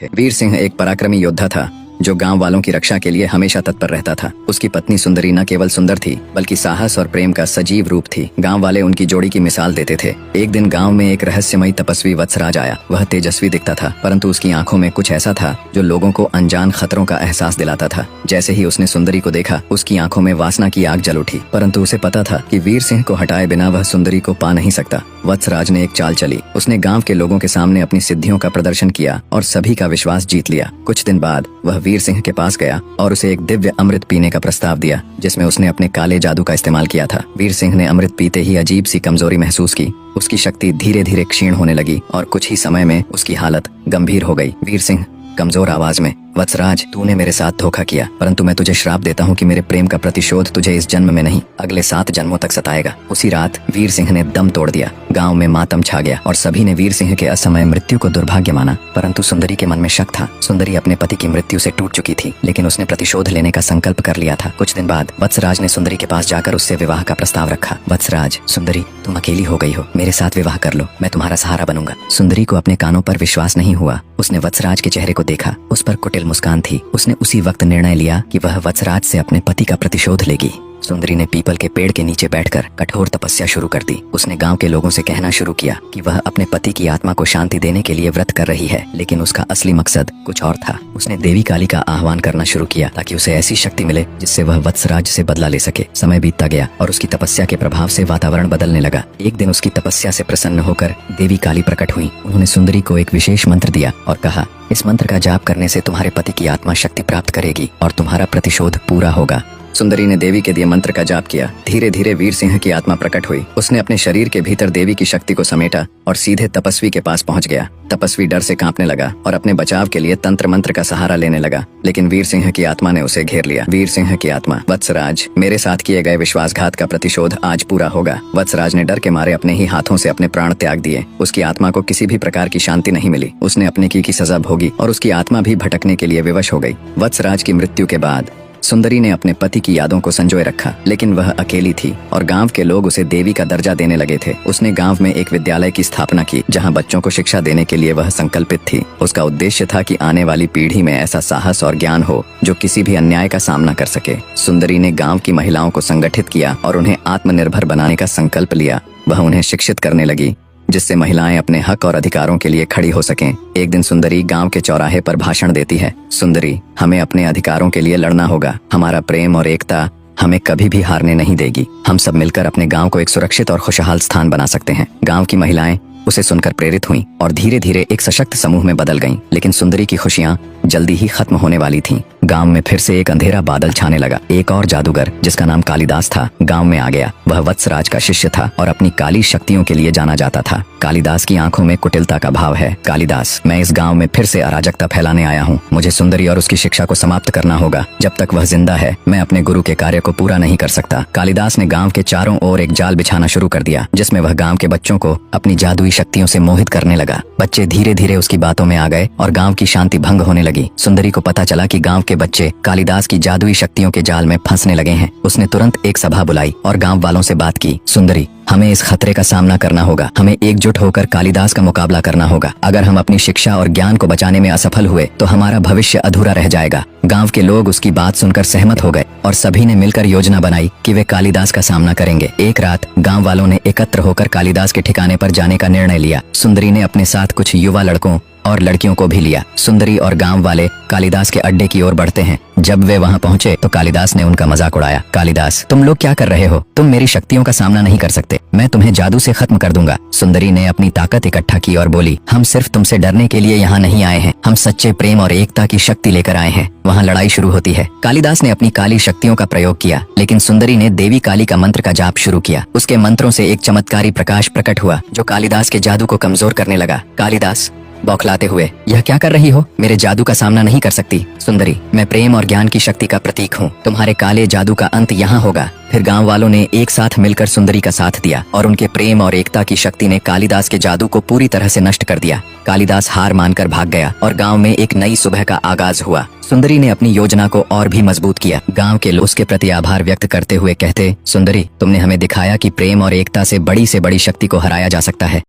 थे। वीर सिंह एक पराक्रमी योद्धा था जो गांव वालों की रक्षा के लिए हमेशा तत्पर रहता था। उसकी पत्नी सुंदरी न केवल सुंदर थी बल्कि साहस और प्रेम का सजीव रूप थी। गांव वाले उनकी जोड़ी की मिसाल देते थे। एक दिन गांव में एक रहस्यमयी तपस्वी वत्सराज आया। वह तेजस्वी दिखता था परंतु उसकी आंखों में कुछ ऐसा था जो लोगों को अनजान खतरों का एहसास दिलाता था। जैसे ही उसने सुंदरी को देखा उसकी आंखों में वासना की आग जल उठी, परंतु उसे पता था कि वीर सिंह को हटाए बिना वह सुंदरी को पा नहीं सकता। वत्सराज ने एक चाल चली। उसने गांव के लोगों के सामने अपनी सिद्धियों का प्रदर्शन किया और सभी का विश्वास जीत लिया। कुछ दिन बाद वह वीर सिंह के पास गया और उसे एक दिव्य अमृत पीने का प्रस्ताव दिया जिसमें उसने अपने काले जादू का इस्तेमाल किया था। वीर सिंह ने अमृत पीते ही अजीब सी कमजोरी महसूस की। उसकी शक्ति धीरे धीरे क्षीण होने लगी और कुछ ही समय में उसकी हालत गंभीर हो गई। वीर सिंह कमजोर आवाज में, वत्सराज, तूने मेरे साथ धोखा किया, परंतु मैं तुझे श्राप देता हूँ कि मेरे प्रेम का प्रतिशोध तुझे इस जन्म में नहीं अगले 7 जन्मों तक सताएगा। उसी रात वीर सिंह ने दम तोड़ दिया। गांव में मातम छा गया और सभी ने वीर सिंह के असमय मृत्यु को दुर्भाग्य माना, परंतु सुंदरी के मन में शक था। सुंदरी अपने पति की मृत्यु से टूट चुकी थी, लेकिन उसने प्रतिशोध लेने का संकल्प कर लिया था। कुछ दिन बाद वत्सराज ने सुंदरी के पास जाकर उससे विवाह का प्रस्ताव रखा। वत्सराज, सुंदरी, तुम अकेली हो गई हो, मेरे साथ विवाह कर लो, मैं तुम्हारा सहारा बनूंगा। सुंदरी को अपने कानों पर विश्वास नहीं हुआ। उसने वत्सराज के चेहरे को देखा, उस पर कुटिल मुस्कान थी। उसने उसी वक्त निर्णय लिया कि वह वत्सराज से अपने पति का प्रतिशोध लेगी। सुंदरी ने पीपल के पेड़ के नीचे बैठकर कठोर तपस्या शुरू कर दी। उसने गांव के लोगों से कहना शुरू किया कि वह अपने पति की आत्मा को शांति देने के लिए व्रत कर रही है, लेकिन उसका असली मकसद कुछ और था। उसने देवी काली का आह्वान करना शुरू किया ताकि उसे ऐसी शक्ति मिले जिससे वह वत्सराज से बदला ले सके। समय बीतता गया और उसकी तपस्या के प्रभाव से वातावरण बदलने लगा। एक दिन उसकी तपस्या से प्रसन्न होकर देवी काली प्रकट हुई। उन्होंने सुंदरी को एक विशेष मंत्र दिया और कहा, इस मंत्र का जाप करने से तुम्हारे पति की आत्मा शक्ति प्राप्त करेगी और तुम्हारा प्रतिशोध पूरा होगा। सुंदरी ने देवी के दिए मंत्र का जाप किया। धीरे धीरे वीर सिंह की आत्मा प्रकट हुई। उसने अपने शरीर के भीतर देवी की शक्ति को समेटा और सीधे तपस्वी के पास पहुंच गया। तपस्वी डर से कांपने लगा और अपने बचाव के लिए तंत्र मंत्र का सहारा लेने लगा, लेकिन वीर सिंह की आत्मा ने उसे घेर लिया। वीर सिंह की आत्मा, वत्सराज, मेरे साथ किए गए विश्वासघात का प्रतिशोध आज पूरा होगा। वत्सराज ने डर के मारे अपने ही हाथों से अपने प्राण त्याग दिए। उसकी आत्मा को किसी भी प्रकार की शांति नहीं मिली। उसने अपने की सजा भोगी और उसकी आत्मा भी भटकने के लिए विवश हो गई। वत्सराज की मृत्यु के बाद सुंदरी ने अपने पति की यादों को संजोए रखा, लेकिन वह अकेली थी और गांव के लोग उसे देवी का दर्जा देने लगे थे। उसने गांव में एक विद्यालय की स्थापना की जहां बच्चों को शिक्षा देने के लिए वह संकल्पित थी। उसका उद्देश्य था कि आने वाली पीढ़ी में ऐसा साहस और ज्ञान हो जो किसी भी अन्याय का सामना कर सके। सुंदरी ने गाँव की महिलाओं को संगठित किया और उन्हें आत्मनिर्भर बनाने का संकल्प लिया। वह उन्हें शिक्षित करने लगी जिससे महिलाएं अपने हक और अधिकारों के लिए खड़ी हो सकें। एक दिन सुंदरी गांव के चौराहे पर भाषण देती है। सुंदरी, हमें अपने अधिकारों के लिए लड़ना होगा। हमारा प्रेम और एकता हमें कभी भी हारने नहीं देगी। हम सब मिलकर अपने गांव को एक सुरक्षित और खुशहाल स्थान बना सकते हैं। गांव की महिलाएं उसे सुनकर प्रेरित हुईं और धीरे धीरे एक सशक्त समूह में बदल गईं। लेकिन सुंदरी की खुशियां जल्दी ही खत्म होने वाली थीं। गांव में फिर से एक अंधेरा बादल छाने लगा। एक और जादूगर जिसका नाम कालिदास था गांव में आ गया। वह वत्सराज का शिष्य था और अपनी काली शक्तियों के लिए जाना जाता था। कालिदास की आंखों में कुटिलता का भाव है। कालिदास, मैं इस गांव में फिर से अराजकता फैलाने आया हूँ। मुझे सुंदरी और उसकी शिक्षा को समाप्त करना होगा। जब तक वह जिंदा है मैं अपने गुरु के कार्य को पूरा नहीं कर सकता। कालिदास ने गांव के चारों ओर एक जाल बिछाना शुरू कर दिया जिसमें वह गांव के बच्चों को अपनी जादुई शक्तियों से मोहित करने लगा। बच्चे धीरे धीरे उसकी बातों में आ गए और गांव की शांति भंग होने लगी। सुंदरी को पता चला कि गांव के बच्चे कालिदास की जादुई शक्तियों के जाल में फंसने लगे हैं। उसने तुरंत एक सभा बुलाई और गांव वालों से बात की। सुंदरी, हमें इस खतरे का सामना करना होगा। हमें एकजुट होकर कालिदास का मुकाबला करना होगा। अगर हम अपनी शिक्षा और ज्ञान को बचाने में असफल हुए तो हमारा भविष्य अधूरा रह जाएगा। गांव के लोग उसकी बात सुनकर सहमत हो गए और सभी ने मिलकर योजना बनाई कि वे कालिदास का सामना करेंगे। एक रात गांव वालों ने एकत्र होकर कालिदास के ठिकाने पर जाने का निर्णय लिया। सुंदरी ने अपने साथ कुछ युवा लड़कों और लड़कियों को भी लिया। सुंदरी और गांव वाले कालिदास के अड्डे की ओर बढ़ते हैं। जब वे वहां पहुंचे तो कालिदास ने उनका मजाक उड़ाया। कालिदास, तुम लोग क्या कर रहे हो? तुम मेरी शक्तियों का सामना नहीं कर सकते। मैं तुम्हें जादू से खत्म कर दूंगा। सुंदरी ने अपनी ताकत इकट्ठा की और बोली, हम सिर्फ तुमसे डरने के लिए यहाँ नहीं आए हैं। हम सच्चे प्रेम और एकता की शक्ति लेकर आए हैं। वहाँ लड़ाई शुरू होती है। कालिदास ने अपनी काली शक्तियों का प्रयोग किया, लेकिन सुंदरी ने देवी काली का मंत्र का जाप शुरू किया। उसके मंत्रों से एक चमत्कारी प्रकाश प्रकट हुआ जो कालिदास के जादू को कमजोर करने लगा। कालिदास बौखलाते हुए, यह क्या कर रही हो? मेरे जादू का सामना नहीं कर सकती। सुंदरी, मैं प्रेम और ज्ञान की शक्ति का प्रतीक हूँ। तुम्हारे काले जादू का अंत यहाँ होगा। फिर गांव वालों ने एक साथ मिलकर सुंदरी का साथ दिया और उनके प्रेम और एकता की शक्ति ने कालिदास के जादू को पूरी तरह से नष्ट कर दिया। कालिदास हार मानकर भाग गया और गांव में एक नई सुबह का आगाज हुआ। सुंदरी ने अपनी योजना को और भी मजबूत किया। गांव के लोग उसके प्रति आभार व्यक्त करते हुए कहते, सुंदरी, तुमने हमें दिखाया कि प्रेम और एकता से बड़ी शक्ति को हराया जा सकता है।